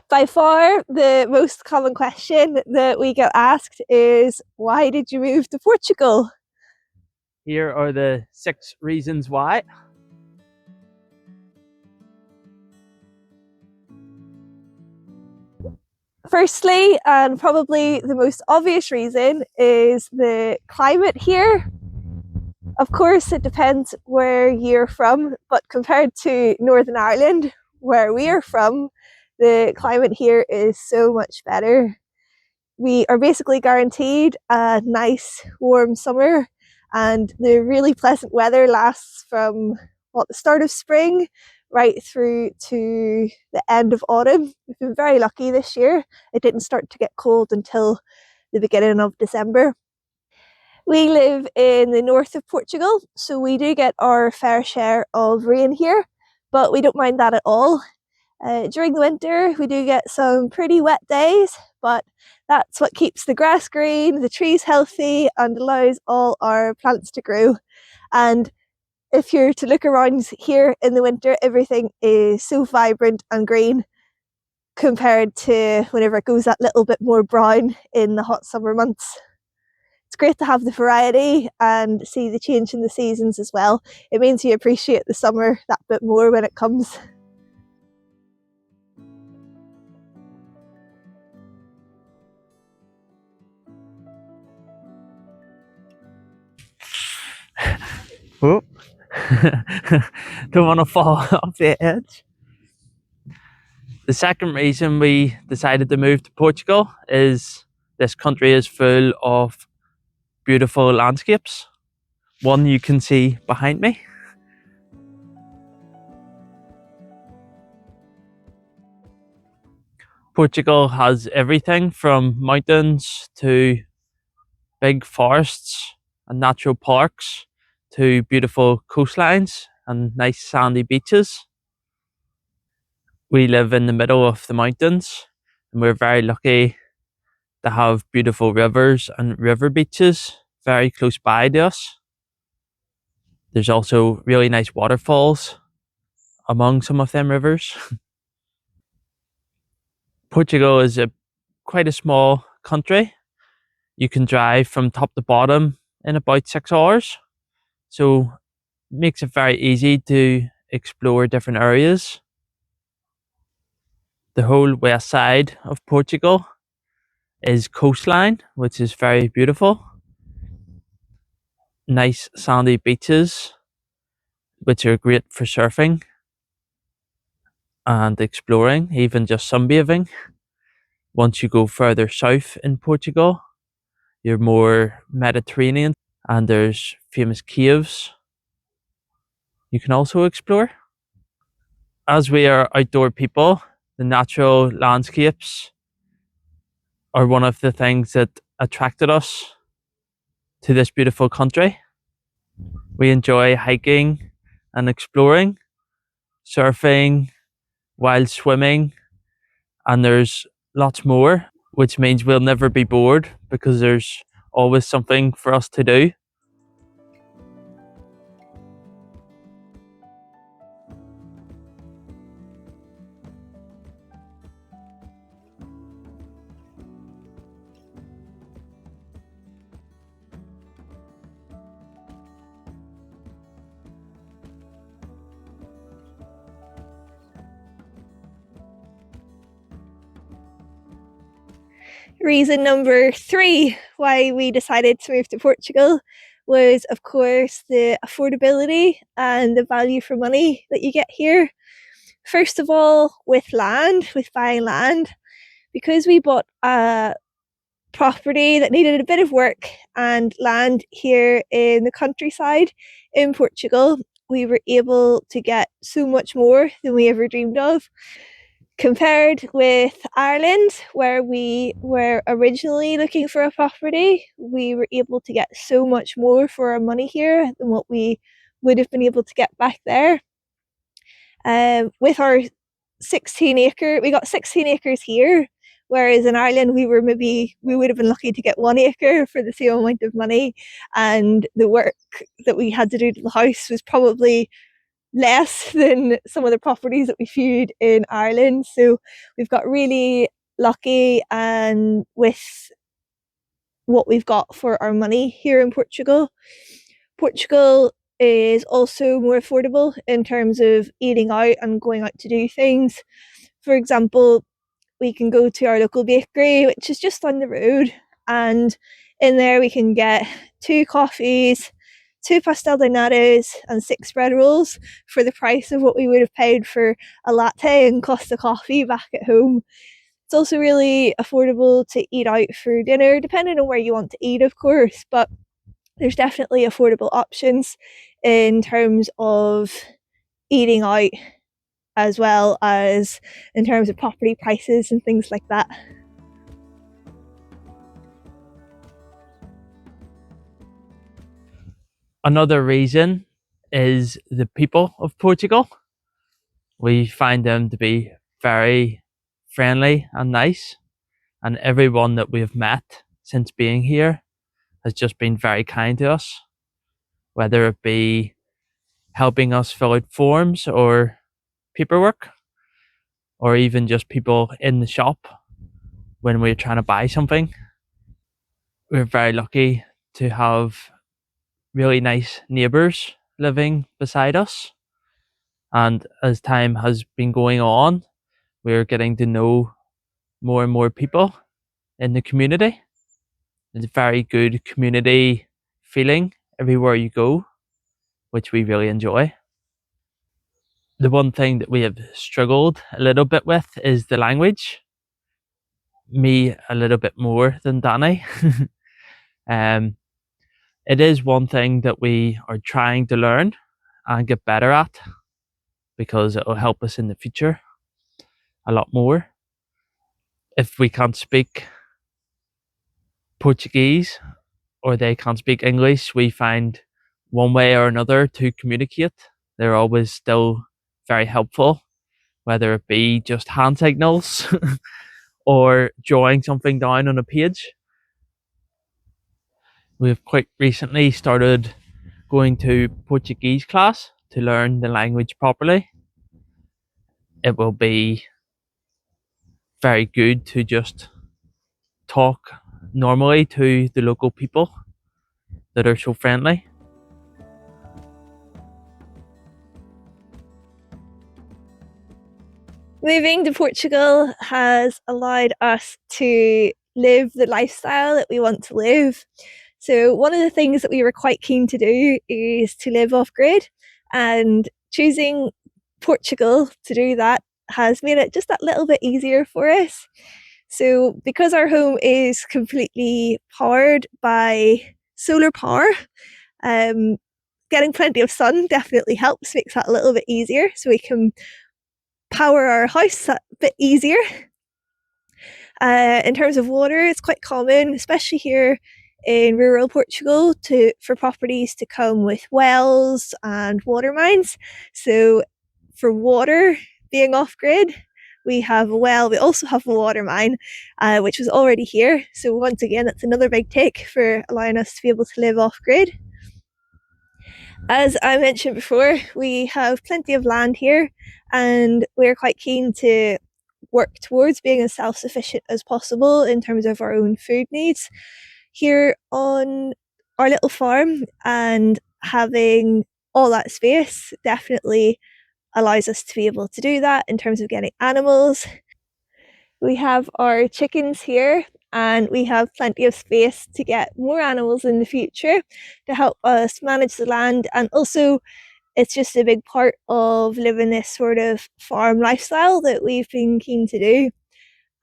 By far, the most common question that we get asked is, why did you move to Portugal? Here are the 6 reasons why. Firstly, and probably the most obvious reason, is the climate here. Of course, it depends where you're from, but compared to Northern Ireland, where we are from, the climate here is so much better. We are basically guaranteed a nice warm summer, and the really pleasant weather lasts from the start of spring right through to the end of autumn. We've been very lucky this year. It didn't start to get cold until the beginning of December. We live in the north of Portugal, so we do get our fair share of rain here, but we don't mind that at all. During the winter, we do get some pretty wet days, but that's what keeps the grass green, the trees healthy, and allows all our plants to grow. And if you're to look around here in the winter, everything is so vibrant and green compared to whenever it goes that little bit more brown in the hot summer months. It's great to have the variety and see the change in the seasons as well. It means you appreciate the summer that bit more when it comes. Oh. Don't want to fall off the edge. The second reason we decided to move to Portugal is this country is full of beautiful landscapes. One you can see behind me. Portugal has everything from mountains to big forests and natural parks to beautiful coastlines and nice sandy beaches. We live in the middle of the mountains, and we're very lucky to have beautiful rivers and river beaches very close by to us. There's also really nice waterfalls among some of them rivers. Portugal is quite a small country. You can drive from top to bottom in about 6 hours, so it makes it very easy to explore different areas. The whole west side of Portugal is coastline, which is very beautiful. Nice sandy beaches, which are great for surfing and exploring, even just sunbathing. Once you go further south in Portugal, you're more Mediterranean, and there's famous caves you can also explore. As we are outdoor people, the natural landscapes are one of the things that attracted us to this beautiful country. We enjoy hiking and exploring, surfing, wild swimming, and there's lots more, which means we'll never be bored because there's always something for us to do. Reason number 3 why we decided to move to Portugal was, of course, the affordability and the value for money that you get here. First of all, with buying land, because we bought a property that needed a bit of work and land here in the countryside in Portugal, we were able to get so much more than we ever dreamed of. Compared with Ireland, where we were originally looking for a property, we were able to get so much more for our money here than what we would have been able to get back there. With our 16 acre, we got 16 acres here, whereas in Ireland we would have been lucky to get 1 acre for the same amount of money, and the work that we had to do to the house was probably less than some of the properties that we viewed in Ireland. So we've got really lucky and with what we've got for our money here in Portugal. Portugal is also more affordable in terms of eating out and going out to do things. For example, we can go to our local bakery, which is just on the road, and in there we can get 2 coffees, 2 pastel de natas, and 6 bread rolls for the price of what we would have paid for a latte and Costa coffee back at home. It's also really affordable to eat out for dinner, depending on where you want to eat, of course, but there's definitely affordable options in terms of eating out, as well as in terms of property prices and things like that. Another reason is the people of Portugal. We find them to be very friendly and nice, and everyone that we've met since being here has just been very kind to us, whether it be helping us fill out forms or paperwork, or even just people in the shop when we're trying to buy something. We're very lucky to have really nice neighbours living beside us, and as time has been going on, we're getting to know more and more people in the community. It's a very good community feeling everywhere you go, which we really enjoy. The one thing that we have struggled a little bit with is the language. Me a little bit more than Dani. um, it is one thing that we are trying to learn and get better at, because it will help us in the future a lot more. If we can't speak Portuguese or they can't speak English, we find one way or another to communicate. They're always still very helpful, whether it be just hand signals or drawing something down on a page. We've quite recently started going to Portuguese class to learn the language properly. It will be very good to just talk normally to the local people that are so friendly. Moving to Portugal has allowed us to live the lifestyle that we want to live. So, one of the things that we were quite keen to do is to live off grid, and choosing Portugal to do that has made it just that little bit easier for us. So, because our home is completely powered by solar power, um, getting plenty of sun definitely helps, makes that a little bit easier, so we can power our house a bit easier. In terms of water, it's quite common, especially here in rural Portugal, for properties to come with wells and water mines. So for water being off grid, we have a well, we also have a water mine, which was already here. So once again, that's another big tick for allowing us to be able to live off grid. As I mentioned before, we have plenty of land here, and we're quite keen to work towards being as self-sufficient as possible in terms of our own food needs here on our little farm, and having all that space definitely allows us to be able to do that in terms of getting animals. We have our chickens here, and we have plenty of space to get more animals in the future to help us manage the land. And also, it's just a big part of living this sort of farm lifestyle that we've been keen to do.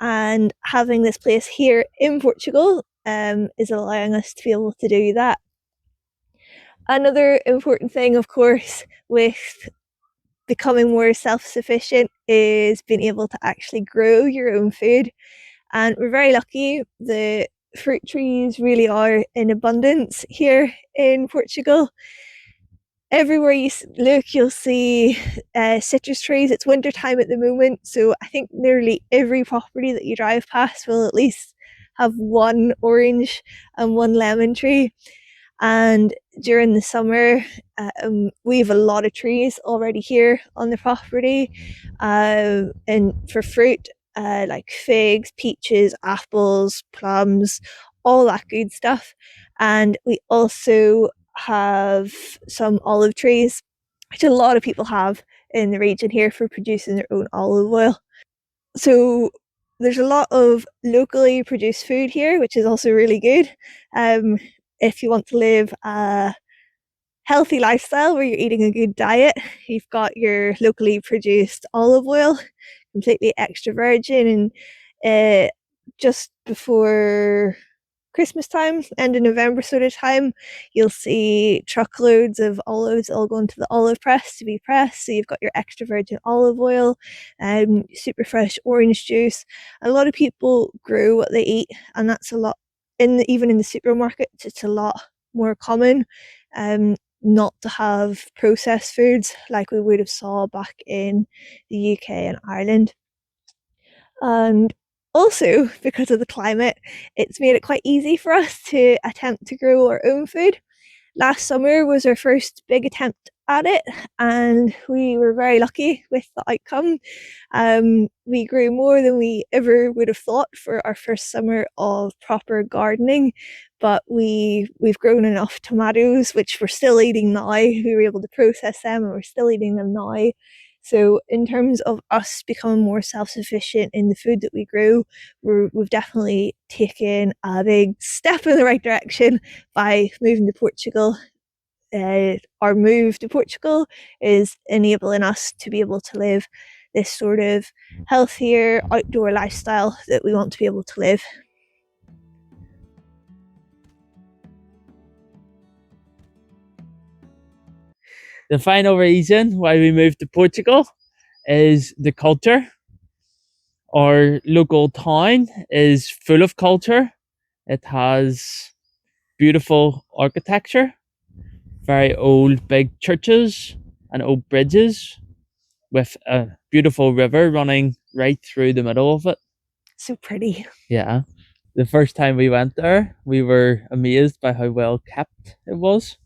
And having this place here in Portugal is allowing us to be able to do that. Another important thing, of course, with becoming more self-sufficient is being able to actually grow your own food. And we're very lucky. The fruit trees really are in abundance here in Portugal. Everywhere you look, you'll see citrus trees. It's winter time at the moment, so I think nearly every property that you drive past will at least have one orange and one lemon tree. And during the summer, we have a lot of trees already here on the property, and for fruit, like figs, peaches, apples, plums, all that good stuff. And we also have some olive trees, which a lot of people have in the region here for producing their own olive oil. So there's a lot of locally produced food here, which is also really good. If you want to live a healthy lifestyle where you're eating a good diet, you've got your locally produced olive oil, completely extra virgin, and just before Christmas time, end of November sort of time, you'll see truckloads of olives all going to the olive press to be pressed. So you've got your extra virgin olive oil, super fresh orange juice. A lot of people grow what they eat, and that's a lot. Even in the supermarkets, it's a lot more common. Not to have processed foods like we would have saw back in the UK and Ireland. And also, because of the climate, it's made it quite easy for us to attempt to grow our own food. Last summer was our first big attempt at it, and we were very lucky with the outcome. We grew more than we ever would have thought for our first summer of proper gardening, but we've grown enough tomatoes, which we're still eating now. We were able to process them, and we're still eating them now. So in terms of us becoming more self-sufficient in the food that we grow, we've definitely taken a big step in the right direction by moving to Portugal. Our move to Portugal is enabling us to be able to live this sort of healthier outdoor lifestyle that we want to be able to live. The final reason why we moved to Portugal is the culture. Our local town is full of culture. It has beautiful architecture, very old big churches and old bridges with a beautiful river running right through the middle of it. So pretty. Yeah. The first time we went there, we were amazed by how well kept it was.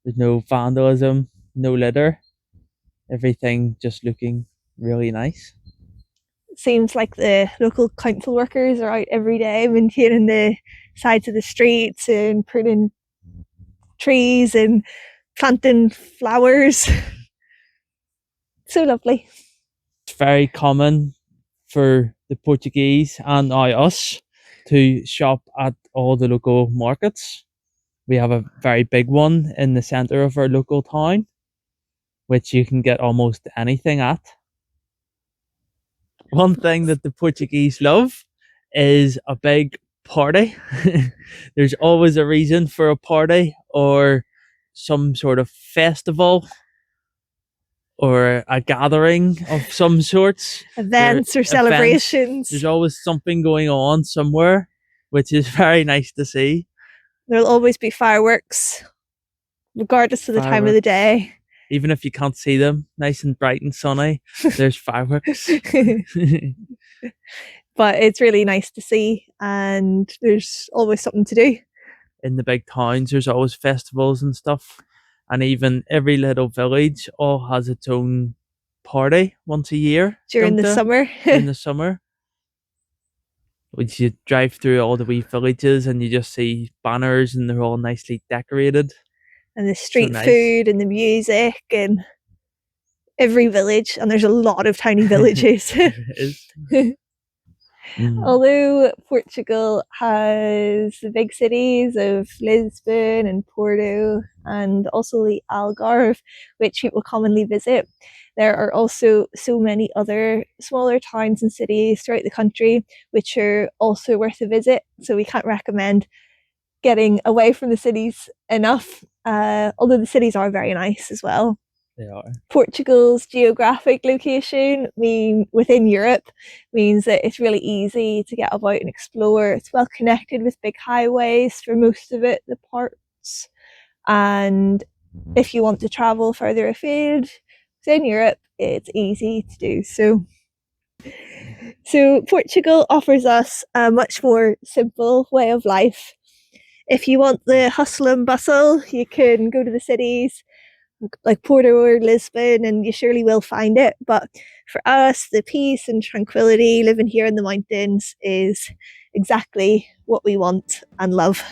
There's no vandalism, no litter, everything just looking really nice. Seems like the local council workers are out every day maintaining the sides of the streets and pruning trees and planting flowers. So lovely. It's very common for the Portuguese and now us to shop at all the local markets. We have a very big one in the centre of our local town, which you can get almost anything at. One thing that the Portuguese love is a big party. There's always a reason for a party or some sort of festival or a gathering of some sorts. Events or celebrations. There's always something going on somewhere, which is very nice to see. There'll always be fireworks, regardless of the time of the day. Even if you can't see them, nice and bright and sunny, there's fireworks. But it's really nice to see, and there's always something to do. In the big towns, there's always festivals and stuff. And even every little village all has its own party once a year. During the summer. In the summer. Which you drive through all the wee villages and you just see banners and they're all nicely decorated. And the street food and the music and every village, and there's a lot of tiny villages. Although Portugal has the big cities of Lisbon and Porto and also the Algarve, which people commonly visit, there are also so many other smaller towns and cities throughout the country which are also worth a visit. So we can't recommend getting away from the cities enough, although the cities are very nice as well. They are. Portugal's geographic location within Europe means that it's really easy to get about and explore. It's well connected with big highways for most of it, the parts. And if you want to travel further afield within Europe, it's easy to do so. So Portugal offers us a much more simple way of life. If you want the hustle and bustle, you can go to the cities like Porto or Lisbon, and you surely will find it. But for us, the peace and tranquility living here in the mountains is exactly what we want and love.